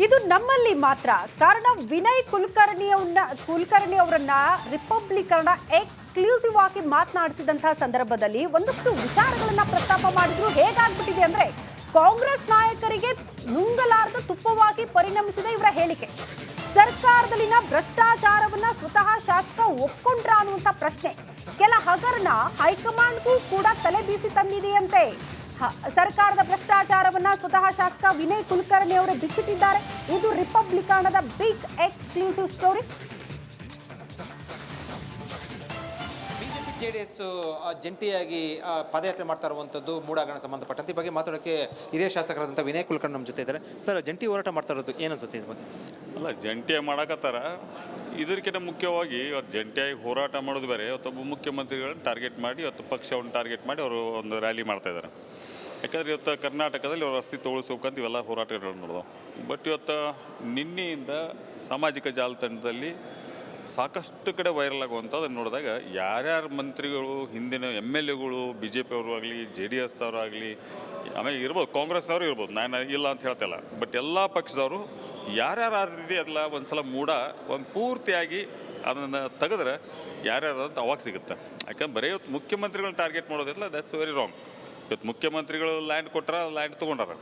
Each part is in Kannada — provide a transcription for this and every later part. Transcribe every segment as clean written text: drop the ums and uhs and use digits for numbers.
ಇದು ನಮ್ಮಲ್ಲಿ ಮಾತ್ರ. ಕಾರಣ ವಿನಯ್ ಕುಲಕರ್ಣಿ ಅವರನ್ನ ರಿಪಬ್ಲಿಕನ್ನ ಎಕ್ಸ್ಕ್ಲೂಸಿವ್ ಆಗಿ ಮಾತನಾಡಿಸಿದಂತಹ ಸಂದರ್ಭದಲ್ಲಿ ಒಂದಷ್ಟು ವಿಚಾರಗಳನ್ನ ಪ್ರಸ್ತಾಪ ಮಾಡಿದ್ರು. ಹೇಗಾಗ್ಬಿಟ್ಟಿದೆ ಅಂದ್ರೆ ಕಾಂಗ್ರೆಸ್ ನಾಯಕರಿಗೆ ನುಂಗಲಾರದ ತುಪ್ಪವಾಗಿ ಪರಿಣಮಿಸಿದೆ ಇವರ ಹೇಳಿಕೆ. ಸರ್ಕಾರದಲ್ಲಿನ ಭ್ರಷ್ಟಾಚಾರವನ್ನ ಸ್ವತಃ ಶಾಸಕ ಒಪ್ಕೊಂಡ್ರ ಅನ್ನುವಂತ ಪ್ರಶ್ನೆ ಕೆಲ ಹಗರಣ ಹೈಕಮಾಂಡ್ಗೂ ಕೂಡ ತಲೆ ಬೀಸಿ ತಂದಿದೆಯಂತೆ. ಸರ್ಕಾರದ ಭ್ರಷ್ಟಾಚಾರವನ್ನ ಸ್ವತಃ ಶಾಸಕ ವಿನಯ್ ಕುಲಕರ್ಣಿ ಅವರು ಬಿಚ್ಚಿಟ್ಟಿದ್ದಾರೆ. ಇದು ರಿಪಬ್ಲಿಕನದ big exclusive story. BJP JDS ಜಂಟಿಯಾಗಿ ಪಾದಯಾತ್ರೆ ಮಾಡ್ತಾ ಇರುವಂಥದ್ದು ಮೂಡಾಗಣ ಸಂಬಂಧಪಟ್ಟಂತೆ ಈ ಬಗ್ಗೆ ಮಾತಾಡೋಕ್ಕೆ ಹಿರಿಯ ಶಾಸಕರಾದಂಥ ವಿನಯ್ ಕುಲಕರ್ಣಿ ನಮ್ಮ ಜೊತೆ ಇದ್ದಾರೆ. ಸರ್, ಜಂಟಿ ಹೋರಾಟ ಮಾಡ್ತಾ ಇರೋದು ಏನನ್ಸುತ್ತೆ ಇದ್ರ ಬಗ್ಗೆ? ಅಲ್ಲ, ಜಂಟಿಯಾಗಿ ಮಾಡಕತ್ತಾರ. ಇದಕ್ಕಿಂತ ಮುಖ್ಯವಾಗಿ ಇವತ್ತು ಜಂಟಿಯಾಗಿ ಹೋರಾಟ ಮಾಡೋದು ಬೇರೆ. ಇವತ್ತೊಬ್ಬ ಮುಖ್ಯಮಂತ್ರಿಗಳನ್ನ ಟಾರ್ಗೆಟ್ ಮಾಡಿ, ಇವತ್ತು ಪಕ್ಷವನ್ನು ಟಾರ್ಗೆಟ್ ಮಾಡಿ ಅವರು ಒಂದು ರ್ಯಾಲಿ ಮಾಡ್ತಾ ಇದ್ದಾರೆ. ಯಾಕಂದರೆ ಇವತ್ತು ಕರ್ನಾಟಕದಲ್ಲಿ ಅವ್ರ ಅಸ್ತಿತ್ವ ಉಳಿಸೋಕಂತ ಇವೆಲ್ಲ ಹೋರಾಟಗಳು ನೋಡಿದವು. ಬಟ್ ಇವತ್ತು ನಿನ್ನೆಯಿಂದ ಸಾಮಾಜಿಕ ಜಾಲತಾಣದಲ್ಲಿ ಸಾಕಷ್ಟು ಕಡೆ ವೈರಲ್ ಆಗುವಂಥದ್ದು ನೋಡಿದಾಗ ಯಾರ್ಯಾರು ಮಂತ್ರಿಗಳು, ಹಿಂದಿನ MLAಗಳು, BJP ಅವರು ಆಗಲಿ, JDS ದವರು ಆಗಲಿ, ಆಮೇಲೆ ಇರ್ಬೋದು ಕಾಂಗ್ರೆಸ್ನವರು ಇರ್ಬೋದು, ನಾನು ಇಲ್ಲ ಅಂತ ಹೇಳ್ತಿಲ್ಲ, ಬಟ್ ಎಲ್ಲ ಪಕ್ಷದವರು ಯಾರ್ಯಾರು ರೀತಿ ಅದಲ್ಲ ಒಂದು ಸಲ ಒಂದು ಪೂರ್ತಿಯಾಗಿ ಅದನ್ನು ತೆಗೆದ್ರೆ ಯಾರ್ಯಾರು ಅಂತ ಅವಾಗ ಸಿಗುತ್ತೆ. ಯಾಕಂದ್ರೆ ಬರೀ ಇವತ್ತು ಮುಖ್ಯಮಂತ್ರಿಗಳನ್ನ ಟಾರ್ಗೆಟ್ ಮಾಡೋದಿಲ್ಲ, ದ್ಯಾಟ್ಸ್ ವೆರಿ ರಾಂಗ್. ಇವತ್ತು ಮುಖ್ಯಮಂತ್ರಿಗಳು ಲ್ಯಾಂಡ್ ಕೊಟ್ಟಾರ, ಲ್ಯಾಂಡ್ ತೊಗೊಂಡಾರ,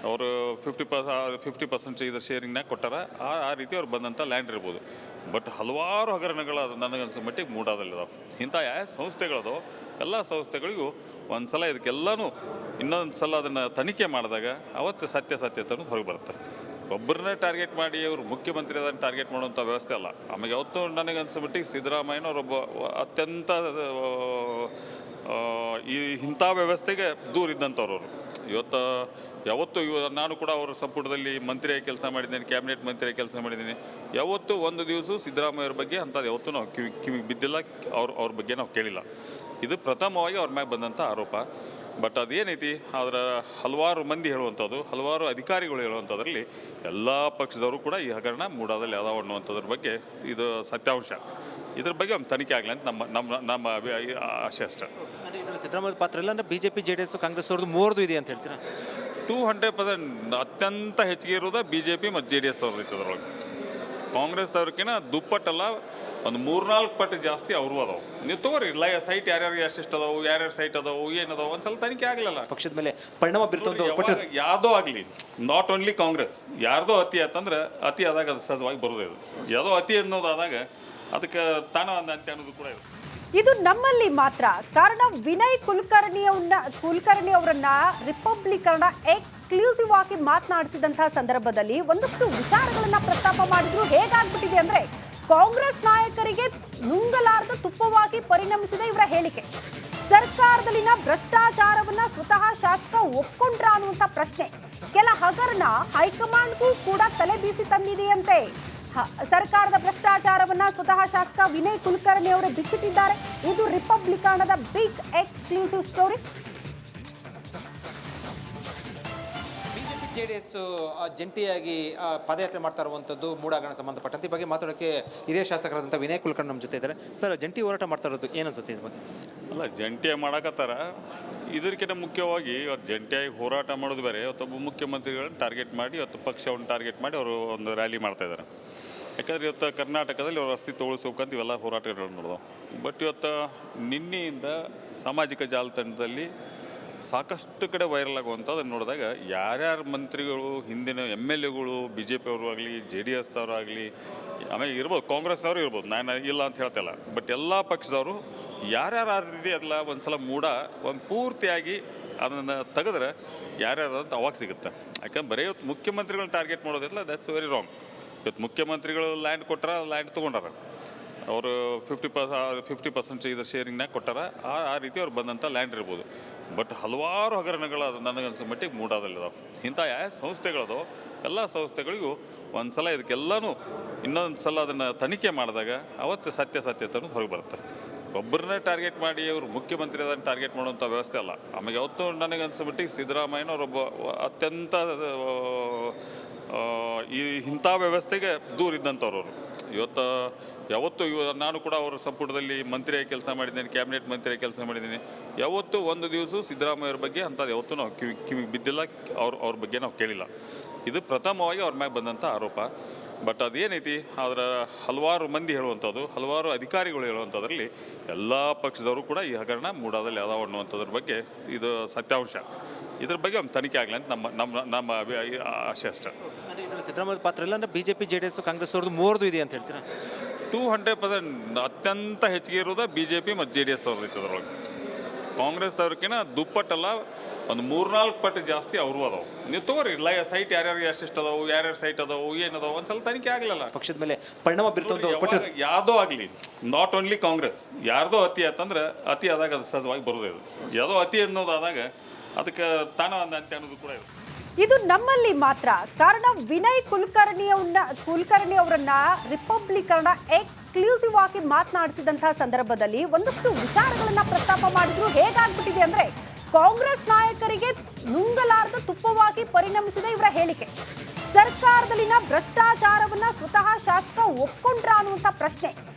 ಅವರು 50% ಇದರ ಶೇರಿಂಗ್ನಾಗ ಕೊಟ್ಟಾರ. ಆ ರೀತಿ ಅವ್ರು ಬಂದಂಥ ಲ್ಯಾಂಡ್ ಇರ್ಬೋದು. ಬಟ್ ಹಲವಾರು ಹಗರಣಗಳು ಅದು ನನಗನ್ಸೋ ಮಟ್ಟಿಗೆ ಮೂಡಾದಲ್ಲಿದಾವೆ. ಇಂಥ ಯಾವ ಸಂಸ್ಥೆಗಳದೋ ಎಲ್ಲ ಸಂಸ್ಥೆಗಳಿಗೂ ಒಂದು ಸಲ ಇದಕ್ಕೆಲ್ಲನೂ ಇನ್ನೊಂದು ಸಲ ಅದನ್ನು ತನಿಖೆ ಮಾಡಿದಾಗ ಅವತ್ತು ಸತ್ಯತೆ ಹೊರಗೆ ಬರುತ್ತೆ. ಒಬ್ಬರನ್ನೇ ಟಾರ್ಗೆಟ್ ಮಾಡಿ ಅವರು ಮುಖ್ಯಮಂತ್ರಿ ಅದನ್ನು ಟಾರ್ಗೆಟ್ ಮಾಡುವಂಥ ವ್ಯವಸ್ಥೆ ಅಲ್ಲ. ಆಮೇಲೆ ಯಾವತ್ತೂ ನನಗನ್ಸೋ ಮಟ್ಟಿಗೆ ಸಿದ್ದರಾಮಯ್ಯನವರೊಬ್ಬ ಅತ್ಯಂತ ಇಂಥ ವ್ಯವಸ್ಥೆಗೆ ದೂರ ಇದ್ದಂಥವ್ರು. ಇವತ್ತು ಯಾವತ್ತೂ ನಾನು ಕೂಡ ಅವರ ಸಂಪುಟದಲ್ಲಿ ಮಂತ್ರಿಯಾಗಿ ಕೆಲಸ ಮಾಡಿದ್ದೀನಿ, ಕ್ಯಾಬಿನೆಟ್ ಮಂತ್ರಿಯಾಗಿ ಕೆಲಸ ಮಾಡಿದ್ದೀನಿ. ಯಾವತ್ತೂ ಒಂದು ದಿವಸ ಸಿದ್ದರಾಮಯ್ಯವ್ರ ಬಗ್ಗೆ ಅಂಥದ್ದು ಯಾವತ್ತೂ ನಾವು ಕಿವಿಗೆ ಬಿದ್ದಿಲ್ಲ, ಅವ್ರ ಬಗ್ಗೆ ನಾವು ಕೇಳಿಲ್ಲ. ಇದು ಪ್ರಥಮವಾಗಿ ಅವ್ರ ಮ್ಯಾಗೆ ಬಂದಂಥ ಆರೋಪ. ಬಟ್ ಅದೇನೈತಿ, ಅದರ ಹಲವಾರು ಮಂದಿ ಹೇಳುವಂಥದ್ದು, ಹಲವಾರು ಅಧಿಕಾರಿಗಳು ಹೇಳುವಂಥದ್ರಲ್ಲಿ ಎಲ್ಲ ಪಕ್ಷದವರು ಕೂಡ ಈ ಹಗರಣ ಮೂಡಾದಲ್ಲಿ ಅದಾವ ಅನ್ನುವಂಥದ್ರ ಬಗ್ಗೆ ಇದು ಸತ್ಯಾಂಶ. ಇದ್ರ ಬಗ್ಗೆ ಒಂದು ತನಿಖೆ ಆಗಲಿ ಅಂತ ನಮ್ಮ ಆಶೆ ಅಷ್ಟೇ. ಅಂದರೆ ಇದರಲ್ಲಿ ಸಿದ್ದರಾಮಯ್ಯ ಪಾತ್ರ ಇಲ್ಲ ಅಂದರೆ BJP JDS ಕಾಂಗ್ರೆಸ್ ಅವ್ರದ್ದು ಮೂರದು ಇದೆ ಅಂತ ಹೇಳ್ತೀರಾ? 200% ಅತ್ಯಂತ ಹೆಚ್ಚಿಗೆ ಇರೋದು BJP ಮತ್ತು JDS ಅವ್ರದ್ದು ಇತ್ತು. ಅದರೊಳಗೆ ಕಾಂಗ್ರೆಸ್ದವ್ರಿಗಿನ ದುಪ್ಪಟ್ಟಲ್ಲ, ಒಂದು 3-4 ಪಟ್ಟು ಜಾಸ್ತಿ ಅವರು ಅದಾವೆ. ನೀವು ತಗೋರಿ ಸೈಟ್ ಯಾರ್ಯಾರು ಎಷ್ಟೆಷ್ಟು ಅದಾವು, ಯಾರ್ಯಾರು ಸೈಟ್ ಅದಾವು, ಏನದಾವು ಒಂದು ಸ್ವಲ್ಪ ತನಿಖೆ ಆಗಲಿಲ್ಲ. ಪಕ್ಷದ ಮೇಲೆ ಪರಿಣಾಮ ಬೀರ್ತಂತ ಯಾವುದೋ ಆಗಲಿ, ನಾಟ್ ಓನ್ಲಿ ಕಾಂಗ್ರೆಸ್, ಯಾರ್ದೋ ಅತಿ ಆತಂದ್ರೆ ಅತಿ ಆದಾಗ ಅದು ಸಹಜವಾಗಿ ಬರೋದೇ. ಯಾವುದೋ ಅತಿ ಅನ್ನೋದಾದಾಗ ಅದಕ್ಕೆ ತಾನ ಅಂತೆ ಅನ್ನೋದು ಕೂಡ ಇದೆ. ಇದು ನಮ್ಮಲ್ಲಿ ಮಾತ್ರ. ಕಾರಣ ವಿನಯ್ ಕುಲಕರ್ಣಿ ಅವರನ್ನ ರಿಪಬ್ಲಿಕನ್ನ ಎಕ್ಸ್ಕ್ಲೂಸಿವ್ ಆಗಿ ಮಾತನಾಡಿಸಿದಂತಹ ಸಂದರ್ಭದಲ್ಲಿ ಒಂದಷ್ಟು ವಿಚಾರಗಳನ್ನ ಪ್ರಸ್ತಾಪ ಮಾಡಿದ್ರು. ಹೇಗಾಗ್ಬಿಟ್ಟಿದೆ ಅಂದ್ರೆ ಕಾಂಗ್ರೆಸ್ ನಾಯಕರಿಗೆ ನುಂಗಲಾರದ ತುಪ್ಪವಾಗಿ ಪರಿಣಮಿಸಿದೆ ಇವರ ಹೇಳಿಕೆ. ಸರ್ಕಾರದಲ್ಲಿನ ಭ್ರಷ್ಟಾಚಾರವನ್ನ ಸ್ವತಃ ಶಾಸಕ ಒಪ್ಕೊಂಡ್ರ ಅನ್ನುವಂತ ಪ್ರಶ್ನೆ ಕೆಲ ಹಗರಣ ಹೈಕಮಾಂಡ್ಗೂ ಕೂಡ ತಲೆ ಬೀಸಿ ತಂದಿದೆಯಂತೆ. ಸರ್ಕಾರದ ಭ್ರಷ್ಟಾಚಾರವನ್ನ ಸ್ವತಃ ಶಾಸಕ ವಿನಯ್ ಕುಲಕರ್ಣಿ ಅವರು ಬಿಚ್ಚಿಟ್ಟಿದ್ದಾರೆ. ಇದು ರಿಪಬ್ಲಿಕನದ big exclusive story. BJP JDS ಜಂಟಿಯಾಗಿ ಪಾದಯಾತ್ರೆ ಮಾಡ್ತಾ ಇರುವಂಥದ್ದು ಮೂಡಾಗಣ ಸಂಬಂಧಪಟ್ಟಂತೆ ಈ ಬಗ್ಗೆ ಮಾತಾಡೋಕ್ಕೆ ಹಿರಿಯ ಶಾಸಕರಾದಂಥ ವಿನಯ್ ಕುಲಕರ್ಣಿ ನಮ್ಮ ಜೊತೆ ಇದ್ದಾರೆ. ಸರ್, ಜಂಟಿ ಹೋರಾಟ ಮಾಡ್ತಾ ಇರೋದು ಏನನ್ಸುತ್ತೆ ಇದ್ರ ಬಗ್ಗೆ? ಅಲ್ಲ, ಜಂಟಿಯಾಗಿ ಮಾಡಕತ್ತಾರ. ಇದಕ್ಕಿಂತ ಮುಖ್ಯವಾಗಿ ಇವತ್ತು ಜಂಟಿಯಾಗಿ ಹೋರಾಟ ಮಾಡೋದು ಬೇರೆ. ಇವತ್ತೊಬ್ಬ ಮುಖ್ಯಮಂತ್ರಿಗಳನ್ನ ಟಾರ್ಗೆಟ್ ಮಾಡಿ, ಇವತ್ತು ಪಕ್ಷವನ್ನು ಟಾರ್ಗೆಟ್ ಮಾಡಿ ಅವರು ಒಂದು ರ್ಯಾಲಿ ಮಾಡ್ತಾ ಇದ್ದಾರೆ. ಯಾಕಂದರೆ ಇವತ್ತು ಕರ್ನಾಟಕದಲ್ಲಿ ಅವ್ರ ಅಸ್ತಿತ್ವ ಉಳಿಸೋಕಂತ ಇವೆಲ್ಲ ಹೋರಾಟಗಳು ನೋಡಿದವು. ಬಟ್ ಇವತ್ತು ನಿನ್ನೆಯಿಂದ ಸಾಮಾಜಿಕ ಜಾಲತಾಣದಲ್ಲಿ ಸಾಕಷ್ಟು ಕಡೆ ವೈರಲ್ ಆಗುವಂಥದ್ದು ನೋಡಿದಾಗ ಯಾರ್ಯಾರು ಮಂತ್ರಿಗಳು, ಹಿಂದಿನ MLAಗಳು, BJP ಅವರು ಆಗಲಿ, JDS ದವರು ಆಗಲಿ, ಆಮೇಲೆ ಇರ್ಬೋದು ಕಾಂಗ್ರೆಸ್ನವರು ಇರ್ಬೋದು, ನಾನು ಇಲ್ಲ ಅಂತ ಹೇಳ್ತಿಲ್ಲ, ಬಟ್ ಎಲ್ಲ ಪಕ್ಷದವರು ಯಾರ್ಯಾರು ರೀತಿ ಅದಲ್ಲ ಒಂದು ಸಲ ಒಂದು ಪೂರ್ತಿಯಾಗಿ ಅದನ್ನು ತೆಗೆದ್ರೆ ಯಾರ್ಯಾರು ಅಂತ ಅವಾಗ ಸಿಗುತ್ತೆ. ಯಾಕಂದ್ರೆ ಬರೀ ಇವತ್ತು ಮುಖ್ಯಮಂತ್ರಿಗಳನ್ನ ಟಾರ್ಗೆಟ್ ಮಾಡೋದಿಲ್ಲ, ದ್ಯಾಟ್ಸ್ ವೆರಿ ರಾಂಗ್. ಇವತ್ತು ಮುಖ್ಯಮಂತ್ರಿಗಳು ಲ್ಯಾಂಡ್ ಕೊಟ್ಟಾರ, ಲ್ಯಾಂಡ್ ತೊಗೊಂಡಾರ, ಅವರು 50% ಇದರ ಶೇರಿಂಗ್ನಾಗ ಕೊಟ್ಟಾರ. ಆ ರೀತಿ ಅವ್ರು ಬಂದಂಥ ಲ್ಯಾಂಡ್ ಇರ್ಬೋದು. ಬಟ್ ಹಲವಾರು ಹಗರಣಗಳು ಅದು ನನಗನ್ಸೋ ಮಟ್ಟಿಗೆ ಮೂಡಾದಲ್ಲಿದಾವೆ. ಇಂಥ ಯಾವ ಸಂಸ್ಥೆಗಳದೋ ಎಲ್ಲ ಸಂಸ್ಥೆಗಳಿಗೂ ಒಂದು ಸಲ ಇದಕ್ಕೆಲ್ಲನೂ ಇನ್ನೊಂದು ಸಲ ಅದನ್ನು ತನಿಖೆ ಮಾಡಿದಾಗ ಅವತ್ತು ಸತ್ಯತೆ ಹೊರಗೆ ಬರುತ್ತೆ. ಒಬ್ಬರನ್ನೇ ಟಾರ್ಗೆಟ್ ಮಾಡಿ ಅವರು ಮುಖ್ಯಮಂತ್ರಿ ಅದನ್ನು ಟಾರ್ಗೆಟ್ ಮಾಡುವಂಥ ವ್ಯವಸ್ಥೆ ಅಲ್ಲ. ಆಮೇಲೆ ಯಾವತ್ತೂ ನನಗನ್ಸೋ ಮಟ್ಟಿಗೆ ಸಿದ್ದರಾಮಯ್ಯನವರೊಬ್ಬ ಅತ್ಯಂತ ಇಂಥ ವ್ಯವಸ್ಥೆಗೆ ದೂರ ಇದ್ದಂಥವ್ರು. ಇವತ್ತು ಯಾವತ್ತೂ ನಾನು ಕೂಡ ಅವರ ಸಂಪುಟದಲ್ಲಿ ಮಂತ್ರಿಯಾಗಿ ಕೆಲಸ ಮಾಡಿದ್ದೀನಿ, ಕ್ಯಾಬಿನೆಟ್ ಮಂತ್ರಿಯಾಗಿ ಕೆಲಸ ಮಾಡಿದ್ದೀನಿ. ಯಾವತ್ತೂ ಒಂದು ದಿವಸ ಸಿದ್ದರಾಮಯ್ಯವ್ರ ಬಗ್ಗೆ ಅಂಥದ್ದು ಯಾವತ್ತೂ ನಾವು ಕಿವಿಗೆ ಬಿದ್ದಿಲ್ಲ, ಅವ್ರ ಬಗ್ಗೆ ನಾವು ಕೇಳಿಲ್ಲ. ಇದು ಪ್ರಥಮವಾಗಿ ಅವ್ರ ಮ್ಯಾಗ ಬಂದಂಥ ಆರೋಪ. ಬಟ್ ಅದೇನೈತಿ ಅದರ ಹಲವಾರು ಮಂದಿ ಹೇಳುವಂಥದ್ದು, ಹಲವಾರು ಅಧಿಕಾರಿಗಳು ಹೇಳುವಂಥದ್ರಲ್ಲಿ ಎಲ್ಲ ಪಕ್ಷದವರು ಕೂಡ ಈ ಹಗರಣ ಮೂಡಾದಲ್ಲಿ ಅದಾವ ಅನ್ನುವಂಥದ್ರ ಬಗ್ಗೆ ಇದು ಸತ್ಯಾಂಶ. ಇದ್ರ ಬಗ್ಗೆ ಒಂದು ತನಿಖೆ ಆಗಲಿ ಅಂತ ನಮ್ಮ ನಮ್ಮ ನಮ್ಮ ಆಶೆ ಅಷ್ಟೆ. ಅಂದರೆ ಇದರಲ್ಲಿ ಸಿದ್ದರಾಮಯ್ಯ ಪಾತ್ರ ಇಲ್ಲ ಅಂದರೆ BJP JDS ಕಾಂಗ್ರೆಸ್ ಅವ್ರದ್ದು ಮೂವರ್ದು ಇದೆ ಅಂತ ಹೇಳ್ತೀರಾ? 200% ಅತ್ಯಂತ ಹೆಚ್ಚಿಗೆ ಇರೋದು BJP ಮತ್ತು JDS ಅವ್ರದ್ದು ಅದ್ರೊಳಗೆ. ಕಾಂಗ್ರೆಸ್ದವ್ರಿಗಿನ ದುಪ್ಪಟ್ಟಲ್ಲ, ಒಂದು 3-4 ಪಟ್ಟು ಜಾಸ್ತಿ ಅವರು ಅದಾವೆ. ನೀವು ತಗೋರಿ ಸೈಟ್ ಯಾರ್ಯಾರು ಎಷ್ಟೆಷ್ಟು ಅದಾವು, ಯಾರ್ಯಾರು ಸೈಟ್ ಅದಾವು, ಏನದಾವು ಒಂದು ಸ್ವಲ್ಪ ತನಿಖೆ ಆಗಲಿಲ್ಲ. ಪಕ್ಷದ ಮೇಲೆ ಪರಿಣಾಮ ಬೀರ್ತಂತ ಯಾವುದೋ ಆಗಲಿ, ನಾಟ್ ಓನ್ಲಿ ಕಾಂಗ್ರೆಸ್, ಯಾರ್ದೋ ಅತಿ ಆತಂದ್ರೆ ಅತಿ ಆದಾಗ ಅದು ಸಹಜವಾಗಿ ಬರೋದೇ. ಇದು ಯಾವುದೋ ಅತಿ ಅನ್ನೋದಾದಾಗ ಅದಕ್ಕೆ ತಾನ ಅಂತ ಅನ್ನೋದು ಕೂಡ ಇದೆ. ಇದು ನಮ್ಮಲ್ಲಿ ಮಾತ್ರ. ಕಾರಣ ವಿನಯ್ ಕುಲಕರ್ಣಿ ಅವರನ್ನ ರಿಪಬ್ಲಿಕರ್ನ ಎಕ್ಸ್ಕ್ಲೂಸಿವ್ ಆಗಿ ಮಾತನಾಡಿಸಿದಂತಹ ಸಂದರ್ಭದಲ್ಲಿ ಒಂದಷ್ಟು ವಿಚಾರಗಳನ್ನ ಪ್ರಸ್ತಾಪ ಮಾಡಿದ್ರು. ಹೇಗಾಗ್ಬಿಟ್ಟಿದೆ ಅಂದ್ರೆ ಕಾಂಗ್ರೆಸ್ ನಾಯಕರಿಗೆ ನುಂಗಲಾರದ ತುಪ್ಪವಾಗಿ ಪರಿಣಮಿಸಿದೆ ಇವರ ಹೇಳಿಕೆ. ಸರ್ಕಾರದಲ್ಲಿನ ಭ್ರಷ್ಟಾಚಾರವನ್ನ ಸ್ವತಃ ಶಾಸಕ ಒಪ್ಕೊಂಡ್ರ ಅನ್ನುವಂಥ ಪ್ರಶ್ನೆ.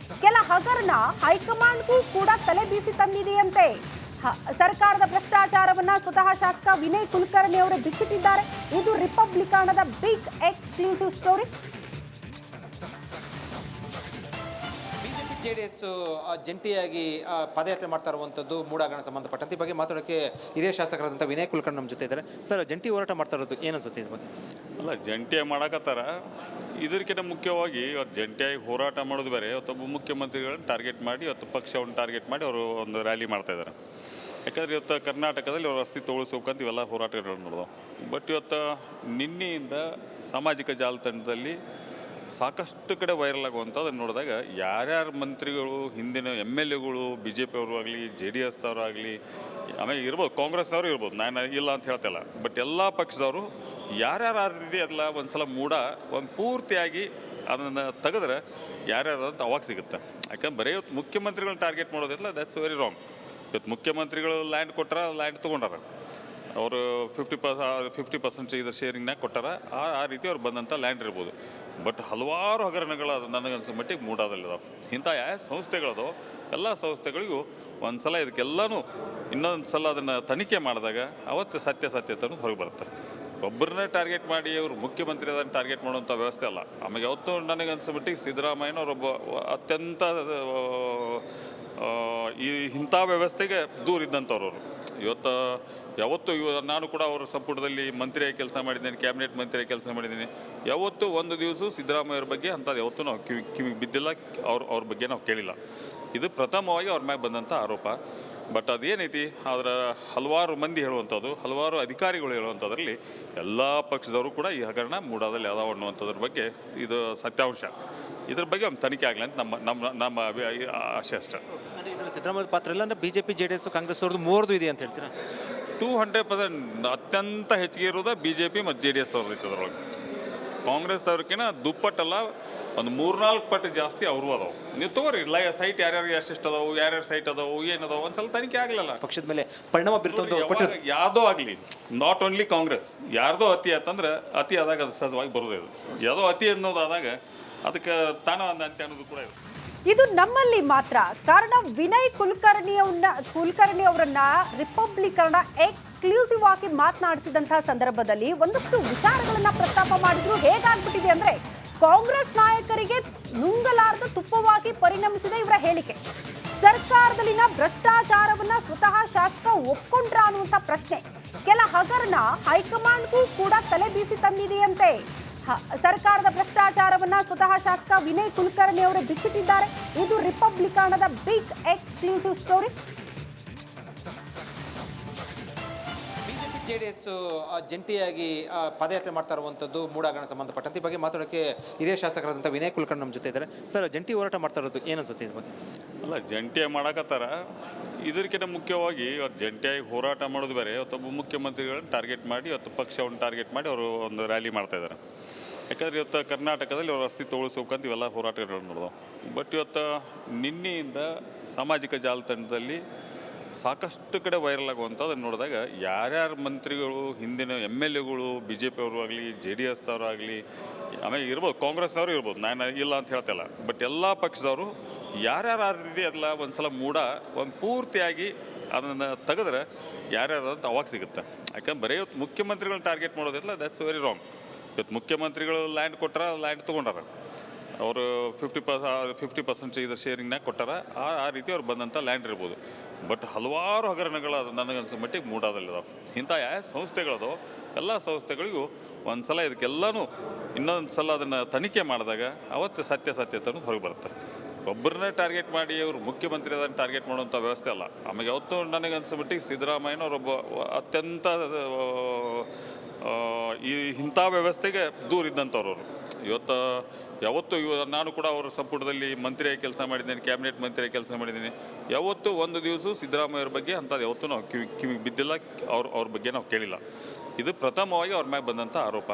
ಕೆಲ ಹಗರಣ ಹೈಕಮಾಂಡ್ಗೂ ಕೂಡ ತಲೆ ಬೀಸಿ ತಂದಿದೆಯಂತೆ. ಸರ್ಕಾರದ ಭ್ರಷ್ಟಾಚಾರವನ್ನ ಸ್ವತಃ ಶಾಸಕ ವಿನಯ್ ಕುಲಕರ್ಣಿ ಅವರು ಬಿಚ್ಚಿಟ್ಟಿದ್ದಾರೆ. ಇದು ರಿಪಬ್ಲಿಕನದ big exclusive story. BJP JDS ಜಂಟಿಯಾಗಿ ಪಾದಯಾತ್ರೆ ಮಾಡ್ತಾ ಇರುವಂಥದ್ದು ಮೂಡ ಹಗರಣ ಸಂಬಂಧಪಟ್ಟಂತೆ ಈ ಬಗ್ಗೆ ಮಾತಾಡೋಕ್ಕೆ ಹಿರಿಯ ಶಾಸಕರಾದಂಥ ವಿನಯ್ ಕುಲಕರ್ಣಿ ನಮ್ಮ ಜೊತೆ ಇದ್ದಾರೆ. ಸರ್, ಜಂಟಿ ಹೋರಾಟ ಮಾಡ್ತಾ ಇರೋದು ಏನು ಅನ್ಸುತ್ತೆ ಇದ್ರ ಬಗ್ಗೆ? ಅಲ್ಲ, ಜಂಟಿಯಾಗಿ ಮಾಡಕತ್ತಾರ. ಇದಕ್ಕಿಂತ ಮುಖ್ಯವಾಗಿ ಇವತ್ತು ಜಂಟಿಯಾಗಿ ಹೋರಾಟ ಮಾಡೋದು ಬೇರೆ, ಇವತ್ತೊಬ್ಬ ಮುಖ್ಯಮಂತ್ರಿಗಳನ್ನ ಟಾರ್ಗೆಟ್ ಮಾಡಿ, ಇವತ್ತು ಪಕ್ಷವನ್ನು ಟಾರ್ಗೆಟ್ ಮಾಡಿ ಅವರು ಒಂದು ರ್ಯಾಲಿ ಮಾಡ್ತಾಯಿದ್ದಾರೆ. ಯಾಕಂದರೆ ಇವತ್ತು ಕರ್ನಾಟಕದಲ್ಲಿ ಅವ್ರ ಅಸ್ತಿತ್ವ ಉಳಿಸ್ಬೇಕಂತ ಇವೆಲ್ಲ ಹೋರಾಟಗಳು ನಡೆದವು. ಬಟ್ ಇವತ್ತು ನಿನ್ನೆಯಿಂದ ಸಾಮಾಜಿಕ ಜಾಲತಾಣದಲ್ಲಿ ಸಾಕಷ್ಟು ಕಡೆ ವೈರಲ್ ಆಗುವಂಥದ್ದು ನೋಡಿದಾಗ ಯಾರ್ಯಾರು ಮಂತ್ರಿಗಳು, ಹಿಂದಿನ MLAಗಳು, BJP ಅವರು ಆಗಲಿ, JDS ದವರು ಆಗಲಿ, ಆಮೇಲೆ ಇರ್ಬೋದು ಕಾಂಗ್ರೆಸ್ನವರು ಇರ್ಬೋದು, ನಾನು ಇಲ್ಲ ಅಂತ ಹೇಳ್ತಿಲ್ಲ, ಬಟ್ ಎಲ್ಲ ಪಕ್ಷದವರು ಯಾರ್ಯಾರು ಅದೆಲ್ಲ ಒಂದು ಸಲ ಒಂದು ಪೂರ್ತಿಯಾಗಿ ಅದನ್ನು ತೆಗೆದ್ರೆ ಯಾರ್ಯಾರು ಅಂತ ಅವಾಗ ಸಿಗುತ್ತೆ. ಯಾಕಂದ್ರೆ ಬರೀ ಇವತ್ತು ಮುಖ್ಯಮಂತ್ರಿಗಳನ್ನ ಟಾರ್ಗೆಟ್ ಮಾಡೋದಿಲ್ಲ, ದ್ಯಾಟ್ಸ್ ವೆರಿ ರಾಂಗ್. ಇವತ್ತು ಮುಖ್ಯಮಂತ್ರಿಗಳು ಲ್ಯಾಂಡ್ ಕೊಟ್ಟಾರ, ಲ್ಯಾಂಡ್ ತೊಗೊಂಡಾರ, ಅವರು 50% ಇದರ ಶೇರಿಂಗ್ನಾಗ ಕೊಟ್ಟಾರ. ಆ ರೀತಿ ಅವ್ರು ಬಂದಂಥ ಲ್ಯಾಂಡ್ ಇರ್ಬೋದು. ಬಟ್ ಹಲವಾರು ಹಗರಣಗಳು ಅದು ನನಗನ್ಸೋ ಮಟ್ಟಿಗೆ ಮೂಡಾದಲ್ಲಿದಾವೆ. ಇಂಥ ಯಾವ ಸಂಸ್ಥೆಗಳದೋ ಎಲ್ಲ ಸಂಸ್ಥೆಗಳಿಗೂ ಒಂದು ಸಲ ಇದಕ್ಕೆಲ್ಲನೂ ಇನ್ನೊಂದು ಸಲ ಅದನ್ನು ತನಿಖೆ ಮಾಡಿದಾಗ ಅವತ್ತು ಸತ್ಯತೆ ಹೊರಗೆ ಬರುತ್ತೆ. ಒಬ್ಬರನ್ನೇ ಟಾರ್ಗೆಟ್ ಮಾಡಿ ಅವರು ಮುಖ್ಯಮಂತ್ರಿ ಅದನ್ನು ಟಾರ್ಗೆಟ್ ಮಾಡುವಂಥ ವ್ಯವಸ್ಥೆ ಅಲ್ಲ. ಆಮೇಲೆ ಯಾವತ್ತೂ ನನಗನ್ಸೋ ಮಟ್ಟಿಗೆ ಸಿದ್ದರಾಮಯ್ಯನವರೊಬ್ಬ ಅತ್ಯಂತ ಈ ಇಂಥ ವ್ಯವಸ್ಥೆಗೆ ದೂರ ಇದ್ದಂಥವ್ರು. ಇವತ್ತು ಯಾವತ್ತೂ ನಾನು ಕೂಡ ಅವರ ಸಂಪುಟದಲ್ಲಿ ಮಂತ್ರಿಯಾಗಿ ಕೆಲಸ ಮಾಡಿದ್ದೇನೆ, ಕ್ಯಾಬಿನೆಟ್ ಮಂತ್ರಿಯಾಗಿ ಕೆಲಸ ಮಾಡಿದ್ದೀನಿ. ಯಾವತ್ತೂ ಒಂದು ದಿವಸ ಸಿದ್ದರಾಮಯ್ಯವ್ರ ಬಗ್ಗೆ ಅಂಥದ್ದು ಯಾವತ್ತೂ ನಾವು ಕಿವಿಗೆ ಬಿದ್ದಿಲ್ಲ, ಅವ್ರ ಬಗ್ಗೆ ನಾವು ಕೇಳಿಲ್ಲ. ಇದು ಪ್ರಥಮವಾಗಿ ಅವ್ರ ಮ್ಯಾಗ ಬಂದಂಥ ಆರೋಪ. ಬಟ್ ಅದೇನೈತಿ ಅದರ ಹಲವಾರು ಮಂದಿ ಹೇಳುವಂಥದ್ದು, ಹಲವಾರು ಅಧಿಕಾರಿಗಳು ಹೇಳುವಂಥದ್ರಲ್ಲಿ ಎಲ್ಲ ಪಕ್ಷದವರು ಕೂಡ ಈ ಹಗರಣ ಮೂಡಾದಲ್ಲಿ ಅದಾವ ಅನ್ನುವಂಥದ್ರ ಬಗ್ಗೆ ಇದು ಸತ್ಯಾಂಶ. ಇದ್ರ ಬಗ್ಗೆ ಒಂದು ತನಿಖೆ ಆಗಲಿ ಅಂತ ನಮ್ಮ ನಮ್ಮ ನಮ್ಮ ಆಶೆ ಅಷ್ಟೆ. ಅಂದರೆ ಇದರಲ್ಲಿ ಸಿದ್ದರಾಮಯ್ಯ ಪಾತ್ರ ಇಲ್ಲ ಅಂದರೆ BJP JDS ಕಾಂಗ್ರೆಸ್ ಅವ್ರದ್ದು ಮೂವರ್ದು ಇದೆ ಅಂತ ಹೇಳ್ತೀರಾ? 200% ಅತ್ಯಂತ ಹೆಚ್ಚಿಗೆ ಇರೋದು BJP ಮತ್ತು JDS ಅವ್ರದ್ದು ಅದ್ರೊಳಗೆ. ಕಾಂಗ್ರೆಸ್ದವ್ರಿಗಿನ ದುಪ್ಪಟ್ಟಲ್ಲ, ಒಂದು 3-4 ಪಟ್ಟು ಜಾಸ್ತಿ ಅವರು ಅದಾವೆ. ನೀವು ತಗೋರಿ ಸೈಟ್ ಯಾರ್ಯಾರು ಎಷ್ಟೆಷ್ಟು ಅದಾವು, ಯಾರ್ಯಾರು ಸೈಟ್ ಅದಾವು, ಏನದಾವು ಒಂದು ಸ್ವಲ್ಪ ತನಿಖೆ ಆಗಲಿಲ್ಲ. ಪಕ್ಷದ ಮೇಲೆ ಪರಿಣಾಮ ಬೀರ್ತಂತ ಯಾವುದೋ ಆಗಲಿ, ನಾಟ್ ಓನ್ಲಿ ಕಾಂಗ್ರೆಸ್, ಯಾರ್ದೋ ಅತಿ ಆತಂದ್ರೆ ಅತಿ ಆದಾಗ ಅದು ಸಹಜವಾಗಿ ಬರೋದೇ. ಇದು ಯಾವುದೋ ಅತಿ ಅನ್ನೋದಾದಾಗ ಅದಕ್ಕೆ ತಾನ ಅಂತ ಅನ್ನೋದು ಕೂಡ ಇದೆ. ಇದು ನಮ್ಮಲ್ಲಿ ಮಾತ್ರ. ಕಾರಣ ವಿನಯ್ ಕುಲಕರ್ಣಿ ಅವರನ್ನ ರಿಪಬ್ಲಿಕರ್ನ ಎಕ್ಸ್ಕ್ಲೂಸಿವ್ ಆಗಿ ಮಾತನಾಡಿಸಿದಂತಹ ಸಂದರ್ಭದಲ್ಲಿ ಒಂದಷ್ಟು ವಿಚಾರಗಳನ್ನ ಪ್ರಸ್ತಾಪ ಮಾಡಿದ್ರು. ಹೇಗಾಗ್ಬಿಟ್ಟಿದೆ ಅಂದ್ರೆ ಕಾಂಗ್ರೆಸ್ ನಾಯಕರಿಗೆ ನುಂಗಲಾರದ ತುಪ್ಪವಾಗಿ ಪರಿಣಮಿಸಿದೆ ಇವರ ಹೇಳಿಕೆ. ಸರ್ಕಾರದಲ್ಲಿನ ಭ್ರಷ್ಟಾಚಾರವನ್ನ ಸ್ವತಃ ಶಾಸಕ ಒಪ್ಕೊಂಡ್ರ ಅನ್ನುವಂಥ ಪ್ರಶ್ನೆ. ಕೆಲ ಹಗರಣ ಹೈಕಮಾಂಡ್ಗೂ ಕೂಡ ತಲೆ ಬೀಸಿ ತಂದಿದೆಯಂತೆ. ಸರ್ಕಾರದ ಭ್ರಷ್ಟಾಚಾರವನ್ನ ಸ್ವತಃ ಶಾಸಕ ವಿನಯ್ ಕುಲಕರ್ಣಿ ಅವರು ಬಿಚ್ಚಿಟ್ಟಿದ್ದಾರೆ. ಇದು ರಿಪಬ್ಲಿಕನದ big exclusive story. BJP JDS ಜಂಟಿಯಾಗಿ ಪಾದಯಾತ್ರೆ ಮಾಡ್ತಾ ಇರುವಂಥದ್ದು ಮೂಡ ಹಗರಣ ಸಂಬಂಧಪಟ್ಟಂತೆ ಈ ಬಗ್ಗೆ ಮಾತಾಡೋಕ್ಕೆ ಹಿರಿಯ ಶಾಸಕರಾದಂಥ ವಿನಯ್ ಕುಲಕರ್ಣಿ ನಮ್ಮ ಜೊತೆ ಇದ್ದಾರೆ. ಸರ್, ಜಂಟಿ ಹೋರಾಟ ಮಾಡ್ತಾ ಇರೋದು ಏನು ಅನ್ಸುತ್ತೆ ಇದ್ರ ಬಗ್ಗೆ? ಅಲ್ಲ, ಜಂಟಿಯಾಗಿ ಮಾಡಕತ್ತಾರ. ಇದಕ್ಕಿಂತ ಮುಖ್ಯವಾಗಿ ಇವತ್ತು ಜಂಟಿಯಾಗಿ ಹೋರಾಟ ಮಾಡೋದು ಬೇರೆ, ಇವತ್ತೊಬ್ಬ ಮುಖ್ಯಮಂತ್ರಿಗಳನ್ನ ಟಾರ್ಗೆಟ್ ಮಾಡಿ, ಇವತ್ತು ಪಕ್ಷವನ್ನು ಟಾರ್ಗೆಟ್ ಮಾಡಿ ಅವರು ಒಂದು ರ್ಯಾಲಿ ಮಾಡ್ತಾಯಿದ್ದಾರೆ. ಯಾಕಂದರೆ ಇವತ್ತು ಕರ್ನಾಟಕದಲ್ಲಿ ಅವ್ರ ಅಸ್ತಿತ್ವ ಉಳಿಸ್ಬೇಕಂತ ಇವೆಲ್ಲ ಹೋರಾಟಗಳು ನಡೆದವು. ಬಟ್ ಇವತ್ತು ನಿನ್ನೆಯಿಂದ ಸಾಮಾಜಿಕ ಜಾಲತಾಣದಲ್ಲಿ ಸಾಕಷ್ಟು ಕಡೆ ವೈರಲ್ ಆಗುವಂಥದ್ದು ನೋಡಿದಾಗ ಯಾರ್ಯಾರು ಮಂತ್ರಿಗಳು, ಹಿಂದಿನ MLAಗಳು, BJP ಅವರು ಆಗಲಿ, JDS ದವರು ಆಗಲಿ, ಆಮೇಲೆ ಇರ್ಬೋದು ಕಾಂಗ್ರೆಸ್ನವರು ಇರ್ಬೋದು, ನಾನು ಇಲ್ಲ ಅಂತ ಹೇಳ್ತಿಲ್ಲ, ಬಟ್ ಎಲ್ಲ ಪಕ್ಷದವರು ಯಾರ್ಯಾರು ಅದೆಲ್ಲ ಒಂದು ಸಲ ಒಂದು ಪೂರ್ತಿಯಾಗಿ ಅದನ್ನು ತೆಗೆದ್ರೆ ಯಾರ್ಯಾರು ಅಂತ ಅವಾಗ ಸಿಗುತ್ತೆ. ಯಾಕಂದ್ರೆ ಬರೀ ಮುಖ್ಯಮಂತ್ರಿಗಳನ್ನ ಟಾರ್ಗೆಟ್ ಮಾಡೋದಿಲ್ಲ, ದ್ಯಾಟ್ಸ್ ವೆರಿ ರಾಂಗ್. ಇವತ್ತು ಮುಖ್ಯಮಂತ್ರಿಗಳು ಲ್ಯಾಂಡ್ ಕೊಟ್ಟಾರ, ಲ್ಯಾಂಡ್ ತೊಗೊಂಡಾರ, ಅವರು 50% ಇದರ ಶೇರಿಂಗ್ನಾಗ ಕೊಟ್ಟಾರ. ಆ ರೀತಿ ಅವ್ರು ಬಂದಂಥ ಲ್ಯಾಂಡ್ ಇರ್ಬೋದು. ಬಟ್ ಹಲವಾರು ಹಗರಣಗಳು ಅದು ನನಗನ್ಸೋ ಮಟ್ಟಿಗೆ ಮೂಡಾದಲ್ಲಿದಾವೆ. ಇಂಥ ಯಾವ ಸಂಸ್ಥೆಗಳದೋ ಎಲ್ಲ ಸಂಸ್ಥೆಗಳಿಗೂ ಒಂದು ಸಲ ಇದಕ್ಕೆಲ್ಲನೂ ಇನ್ನೊಂದು ಸಲ ಅದನ್ನು ತನಿಖೆ ಮಾಡಿದಾಗ ಅವತ್ತು ಸತ್ಯತೆ ಹೊರಗೆ ಬರುತ್ತೆ. ಒಬ್ಬರನ್ನೇ ಟಾರ್ಗೆಟ್ ಮಾಡಿ ಅವರು ಮುಖ್ಯಮಂತ್ರಿ ಅದನ್ನು ಟಾರ್ಗೆಟ್ ಮಾಡುವಂಥ ವ್ಯವಸ್ಥೆ ಅಲ್ಲ. ಆಮೇಲೆ ಯಾವತ್ತೂ ನನಗನ್ಸೋ ಮಟ್ಟಿಗೆ ಸಿದ್ದರಾಮಯ್ಯನವರೊಬ್ಬ ಅತ್ಯಂತ ಈ ಇಂಥ ವ್ಯವಸ್ಥೆಗೆ ದೂರ ಇದ್ದಂಥವ್ರು. ಇವತ್ತು ಯಾವತ್ತೂ ನಾನು ಕೂಡ ಅವ್ರ ಸಂಪುಟದಲ್ಲಿ ಮಂತ್ರಿಯಾಗಿ ಕೆಲಸ ಮಾಡಿದ್ದೀನಿ, ಕ್ಯಾಬಿನೆಟ್ ಮಂತ್ರಿಯಾಗಿ ಕೆಲಸ ಮಾಡಿದ್ದೀನಿ. ಯಾವತ್ತೂ ಒಂದು ದಿವಸ ಸಿದ್ದರಾಮಯ್ಯವ್ರ ಬಗ್ಗೆ ಅಂಥದ್ದು ಯಾವತ್ತೂ ನಾವು ಕಿವಿಗೆ ಬಿದ್ದಿಲ್ಲ, ಅವ್ರ ಬಗ್ಗೆ ನಾವು ಕೇಳಿಲ್ಲ. ಇದು ಪ್ರಥಮವಾಗಿ ಅವ್ರ ಮ್ಯಾಗೆ ಬಂದಂಥ ಆರೋಪ.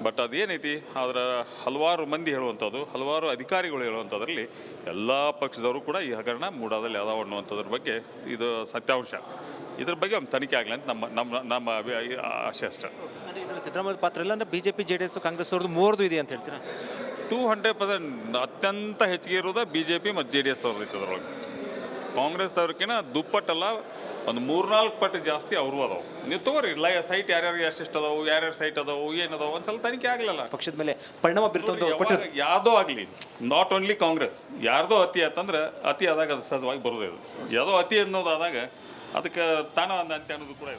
ಬಟ್ ಅದೇನೈತಿ, ಅದರ ಹಲವಾರು ಮಂದಿ ಹೇಳುವಂಥದ್ದು, ಹಲವಾರು ಅಧಿಕಾರಿಗಳು ಹೇಳುವಂಥದ್ರಲ್ಲಿ ಎಲ್ಲ ಪಕ್ಷದವರು ಕೂಡ ಈ ಹಗರಣ ಮೂಡಾದಲ್ಲಿ ಅದಾವ ಅನ್ನುವಂಥದ್ರ ಬಗ್ಗೆ ಇದು ಸತ್ಯಾಂಶ. ಇದ್ರ ಬಗ್ಗೆ ಒಂದು ತನಿಖೆ ಆಗಲಿ ಅಂತ ನಮ್ಮ ಆಶೆ ಅಷ್ಟೇ. ಅಂದರೆ ಇದರಲ್ಲಿ ಸಿದ್ದರಾಮಯ್ಯ ಪಾತ್ರ ಇಲ್ಲ ಅಂದರೆ BJP JDS ಕಾಂಗ್ರೆಸ್ ಅವ್ರದ್ದು ಮೂವರದು ಇದೆ ಅಂತ ಹೇಳ್ತೀರಾ? 200% ಅತ್ಯಂತ ಹೆಚ್ಚಿಗೆ ಇರೋದು BJP ಮತ್ತು JDS ಅವ್ರದ್ದು ಐತೆ. ಅದರೊಳಗೆ ಕಾಂಗ್ರೆಸ್ದವ್ರಿಗಿನ ದುಪ್ಪಟ್ಟಲ್ಲ, ಒಂದು 3-4 ಪಟ್ಟು ಜಾಸ್ತಿ ಅವರು ಅದಾವೆ. ನೀವು ತಗೋರಿ ಸೈಟ್ ಯಾರ್ಯಾರಿಗೆ ಎಷ್ಟೆಷ್ಟು ಅದಾವು, ಯಾರ್ಯಾರ ಸೈಟ್ ಅದಾವು, ಏನದಾವು ಒಂದ್ಸಲ ತನಿಖೆ ಆಗಲಿಲ್ಲ. ಪಕ್ಷದ ಮೇಲೆ ಪರಿಣಾಮ ಬೀರ್ತಂತ ಯಾವುದೋ ಆಗಲಿ, ನಾಟ್ ಓನ್ಲಿ ಕಾಂಗ್ರೆಸ್, ಯಾರ್ದೋ ಅತಿ ಆತಂದ್ರೆ ಅತಿ ಆದಾಗ ಅದು ಸಹಜವಾಗಿ ಬರೋದೇ. ಅದು ಯಾವುದೋ ಅತಿ ಅನ್ನೋದಾದಾಗ ಅದಕ್ಕೆ ತಾನ ಅಂತೆ ಅನ್ನೋದು ಕೂಡ